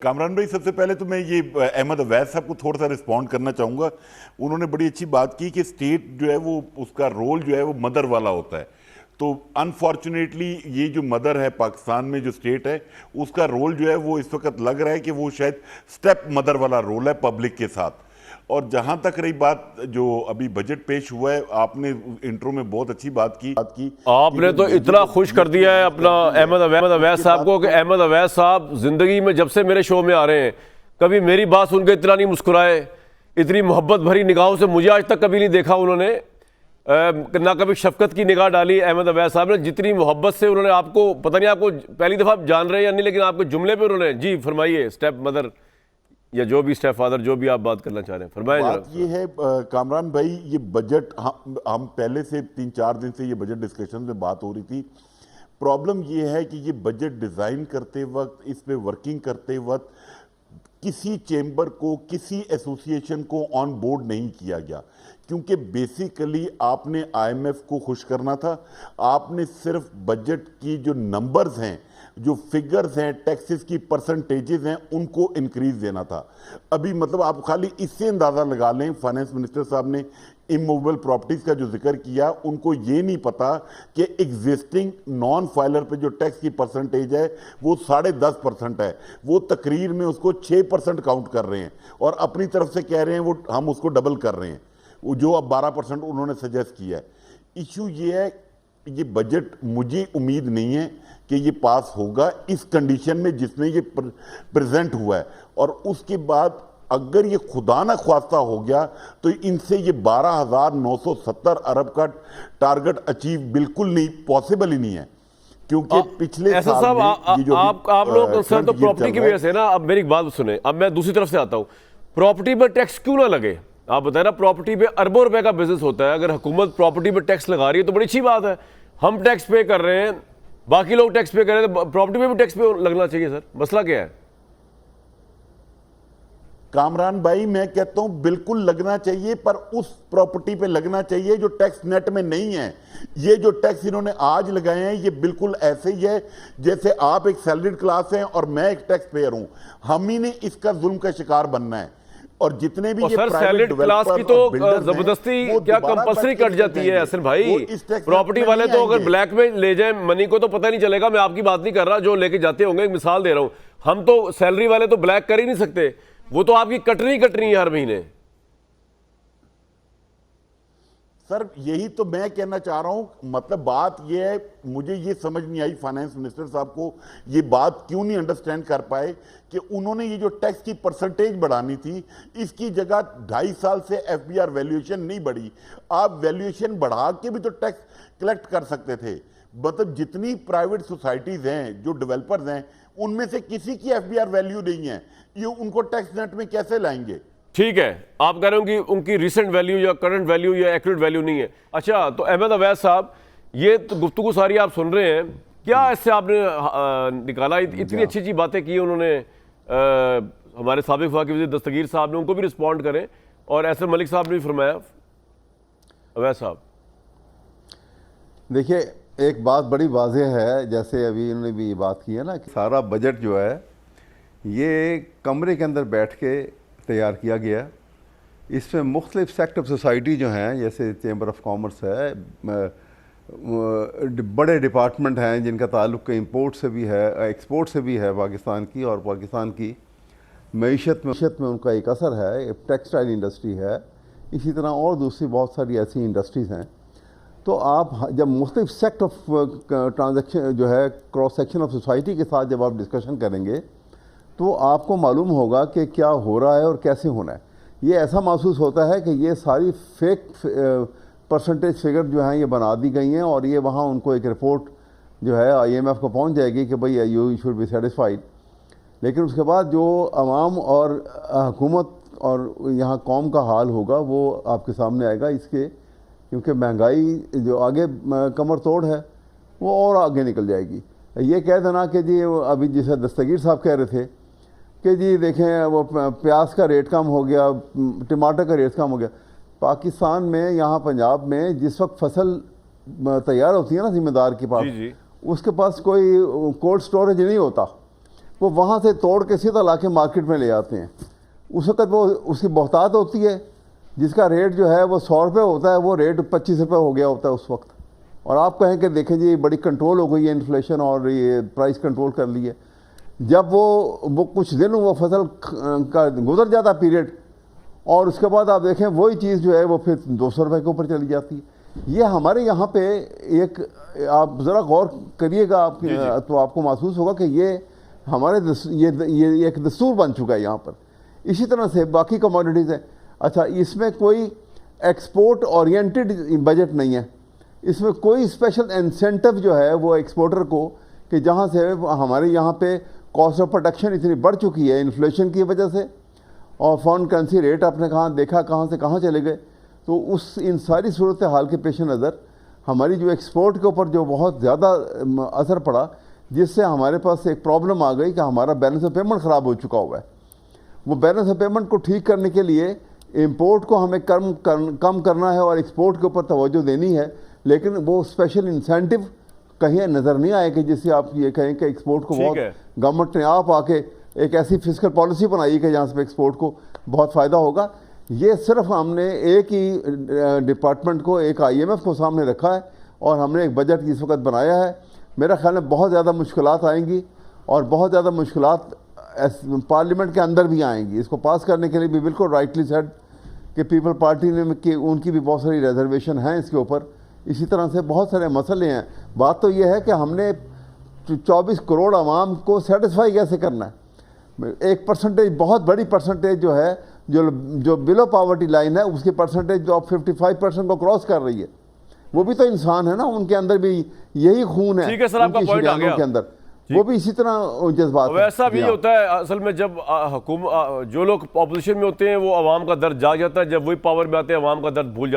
कामरान भाई, सबसे पहले तो मैं ये अहमद अवैध साहब को थोड़ा सा रिस्पॉन्ड करना चाहूँगा। उन्होंने बड़ी अच्छी बात की कि स्टेट जो है वो उसका रोल जो है वो मदर वाला होता है। तो अनफॉर्चुनेटली ये जो मदर है पाकिस्तान में, जो स्टेट है, उसका रोल जो है वो इस वक्त लग रहा है कि वो शायद स्टेप मदर वाला रोल है पब्लिक के साथ। और जहां तक रही बात जो अभी बजट पेश हुआ है, आपने इंट्रो में बहुत अच्छी बात की आपने तो इतना खुश कर दिया है अपना अहमद अवैध साहब को कि अहमद अवैध साहब जिंदगी में जब से मेरे शो में आ रहे हैं कभी मेरी बात सुनकर इतना नहीं मुस्कुराए, इतनी मोहब्बत भरी निगाहों से मुझे आज तक कभी नहीं देखा उन्होंने। ना कभी शफकत की निगाह डाली अहमद अवैध साहब ने, जितनी मोहब्बत से उन्होंने आपको, पता नहीं आपको पहली दफ़ा जान रहे हैं या नहीं, लेकिन आपके जुमले पे उन्होंने जी फरमाइए, स्टेप मदर या जो भी स्टेप फादर, जो भी आप बात करना चाह रहे हैं फरमाइए। बात ये है कामरान भाई, ये बजट हम पहले से 3-4 दिन से ये बजट डिस्कशन में बात हो रही थी। प्रॉब्लम ये है कि ये बजट डिज़ाइन करते वक्त, इस पे वर्किंग करते वक्त किसी चेंबर को, किसी एसोसिएशन को ऑन बोर्ड नहीं किया गया, क्योंकि बेसिकली आपने आईएमएफ को खुश करना था। आपने सिर्फ बजट की जो नंबर्स हैं, जो फिगर्स हैं, टैक्सेस की परसेंटेजेस हैं, उनको इंक्रीज देना था। अभी मतलब आप खाली इससे अंदाज़ा लगा लें, फाइनेंस मिनिस्टर साहब ने इमूवेबल प्रॉपर्टीज़ का जो जिक्र किया, उनको ये नहीं पता कि एग्जिस्टिंग नॉन फाइलर पे जो टैक्स की परसेंटेज है वो 10.5% है। वो तकरीर में उसको 6% काउंट कर रहे हैं और अपनी तरफ से कह रहे हैं वो हम उसको डबल कर रहे हैं, वो जो अब 12% उन्होंने सजेस्ट किया है। इशू ये है, ये बजट मुझे उम्मीद नहीं है कि ये पास होगा इस कंडीशन में जिसमें ये प्रेजेंट हुआ है। और उसके बाद अगर ये खुदा ना ख्वास्ता हो गया तो इनसे ये 12,970 अरब का टारगेट अचीव बिल्कुल नहीं, पॉसिबल ही नहीं है, क्योंकि पिछले साल साहब में ये जो आप लोग कंसर्न तो प्रॉपर्टी की वजह से ना। अब मेरी बात सुने, अब मैं दूसरी तरफ से आता हूँ। प्रॉपर्टी पर टैक्स क्यों ना लगे? आप बताए ना, प्रॉपर्टी पे अरबों रुपए का बिजनेस होता है। अगर हुकूमत प्रॉपर्टी पे टैक्स लगा रही है तो बड़ी अच्छी बात है। हम टैक्स पे कर रहे हैं, बाकी लोग टैक्स पे कर रहे हैं, तो प्रॉपर्टी पे भी टैक्स पे लगना चाहिए। सर मसला क्या है? कामरान भाई, मैं कहता हूं बिल्कुल लगना चाहिए, पर उस प्रॉपर्टी पे लगना चाहिए जो टैक्स नेट में नहीं है। ये जो टैक्स इन्होंने आज लगाए हैं, ये बिल्कुल ऐसे ही है जैसे आप एक सैलरीड क्लास हैं और मैं एक टैक्स पेयर हूं। हम ही ने इसका जुल्म का शिकार बनना है। और जितने भी ये सर सैलरीड क्लास की तो जबरदस्ती क्या कंपल्सरी कट जाती है असल भाई? प्रॉपर्टी वाले तो अगर ब्लैक में ले जाए मनी को तो पता नहीं चलेगा। मैं आपकी बात नहीं कर रहा, जो लेके जाते होंगे, एक मिसाल दे रहा हूं। हम तो सैलरी वाले तो ब्लैक कर ही नहीं सकते, वो तो आपकी कटनी है हर महीने। सर यही तो मैं कहना चाह रहा हूं। मतलब बात यह है, मुझे ये समझ नहीं आई फाइनेंस मिनिस्टर साहब को ये बात क्यों नहीं अंडरस्टैंड कर पाए कि उन्होंने ये जो टैक्स की परसेंटेज बढ़ानी थी, इसकी जगह 2.5 साल से एफबीआर वैल्यूएशन नहीं बढ़ी। आप वैल्यूएशन बढ़ा के भी तो टैक्स कलेक्ट कर सकते थे। मतलब जितनी प्राइवेट सोसाइटीज हैं, जो डेवलपर्स हैं, उनमें से किसी की एफबीआर वैल्यू नहीं है, ये उनको टैक्स नेट में कैसे लाएंगे? ठीक है, आप कह रहे हो कि उनकी रिसेंट वैल्यू या करंट वैल्यू या एक्यूरेट वैल्यू नहीं है। अच्छा, तो अहमद अवैध साहब, ये तो गुफ्तगू सारी आप सुन रहे हैं, क्या इससे आपने निकाला? इतनी अच्छी अच्छी बातें की उन्होंने, हमारे साबिक वफाकी वज़ीर दस्तगीर साहब ने, उनको भी रिस्पॉन्ड करें, और एसर मलिक साहब ने भी फरमाया। अवैध साहब देखिए, एक बात बड़ी वाज़ेह है, जैसे अभी इन्होंने भी ये बात की है ना कि सारा बजट जो है ये कमरे के अंदर बैठ के तैयार किया गया। इसमें मुख्तलिफ सेक्टर ऑफ सोसाइटी जो हैं, जैसे चैम्बर ऑफ कॉमर्स है, बड़े डिपार्टमेंट हैं जिनका ताल्लुक़ इंपोर्ट से भी है, एक्सपोर्ट से भी है पाकिस्तान की, और पाकिस्तान की मईशत में उनका एक असर है। टेक्सटाइल इंडस्ट्री है, इसी तरह और दूसरी बहुत सारी ऐसी इंडस्ट्रीज़ हैं। तो आप जब मुख्तलिफ सेक्टर ऑफ ट्रांजेक्शन जो है, क्रॉस सेक्शन ऑफ सोसाइटी के साथ जब आप डिस्कशन करेंगे तो आपको मालूम होगा कि क्या हो रहा है और कैसे होना है। ये ऐसा महसूस होता है कि ये सारी फेक परसेंटेज फिगर जो हैं ये बना दी गई हैं, और ये वहाँ उनको एक रिपोर्ट जो है आईएमएफ को पहुँच जाएगी कि भाई यू शुड बी सेटिस्फाइड। लेकिन उसके बाद जो आवाम और हुकूमत और यहाँ कौम का हाल होगा वो आपके सामने आएगा, इसके क्योंकि महंगाई जो आगे कमर तोड़ है वो और आगे निकल जाएगी। ये कह देना कि जी अभी जैसे दस्तगीर साहब कह रहे थे कि जी देखें वो प्याज का रेट कम हो गया, टमाटर का रेट कम हो गया। पाकिस्तान में, यहाँ पंजाब में जिस वक्त फसल तैयार होती है ना ज़िम्मेदार के पास, उसके पास कोई कोल्ड स्टोरेज नहीं होता। वो वहाँ से तोड़ के सीधा ला के मार्केट में ले आते हैं। उस वक्त वो उसकी बहुतात होती है, जिसका रेट जो है वो 100 रुपये होता है, वो रेट 25 रुपये हो गया होता है उस वक्त। और आप कहें कि देखें जी बड़ी कंट्रोल हो गई है इन्फ्लेशन और ये प्राइस कंट्रोल कर ली है। जब वो कुछ दिन वो फसल का गुजर जाता पीरियड, और उसके बाद आप देखें वही चीज़ जो है वो फिर 200 रुपये के ऊपर चली जाती है। ये हमारे यहाँ पे एक, आप ज़रा गौर करिएगा आप, तो आपको महसूस होगा कि ये हमारे ये एक दस्तूर बन चुका है यहाँ पर। इसी तरह से बाकी कमोडिटीज़ हैं। अच्छा, इसमें कोई एक्सपोर्ट ओरिएंटेड बजट नहीं है, इसमें कोई स्पेशल इंसेंटिव जो है वो एक्सपोर्टर को, कि जहाँ से हमारे यहाँ पे कॉस्ट ऑफ प्रोडक्शन इतनी बढ़ चुकी है इन्फ्लेशन की वजह से, और फॉरेन करेंसी रेट आपने कहाँ देखा कहाँ से कहाँ चले गए। तो इन सारी सूरत हाल के पेश नज़र हमारी जो एक्सपोर्ट के ऊपर जो बहुत ज़्यादा असर पड़ा, जिससे हमारे पास एक प्रॉब्लम आ गई कि हमारा बैलेंस ऑफ पेमेंट ख़राब हो चुका हुआ है। वो बैलेंस ऑफ पेमेंट को ठीक करने के लिए इंपोर्ट को हमें कम करना है और एक्सपोर्ट के ऊपर तवज्जो देनी है, लेकिन वो स्पेशल इंसेंटिव कहीं नज़र नहीं आए कि जिससे आप ये कहें कि एक्सपोर्ट को बहुत, गवर्नमेंट ने आप आके एक ऐसी फिस्कल पॉलिसी बनाई कि जहाँ से एक्सपोर्ट को बहुत फ़ायदा होगा। ये सिर्फ हमने एक ही डिपार्टमेंट को, एक IMF को सामने रखा है, और हमने एक बजट इस वक्त बनाया है। मेरा ख्याल में बहुत ज़्यादा मुश्किलात आएंगी, और बहुत ज़्यादा मुश्किलात पार्लियामेंट के अंदर भी आएंगी। इसको पास करने के लिए भी बिल्कुल राइटली सेड कि पीपल पार्टी ने कि उनकी भी बहुत सारी रिजर्वेशन हैं इसके ऊपर। इसी तरह से बहुत सारे मसले हैं। बात तो यह है कि हमने 24 करोड़ आवाम को सेटिस्फाई कैसे करना है। एक परसेंटेज, बहुत बड़ी परसेंटेज जो है, जो बिलो पावर्टी लाइन है, उसकी परसेंटेज जो अब 55% को क्रॉस कर रही है, वो भी तो इंसान है ना, उनके अंदर भी यही खून है। ठीक है सर, आपका पॉइंट आ गया। के अंदर वो भी इसी तरह जज्बात। वैसा भी होता है असल में, जब जो लोग ऑपोजिशन में होते हैं वो आवाम का दर्द जाग जाता है, जब वही पावर में आते हैं आवाम का दर्द भूल जाते हैं।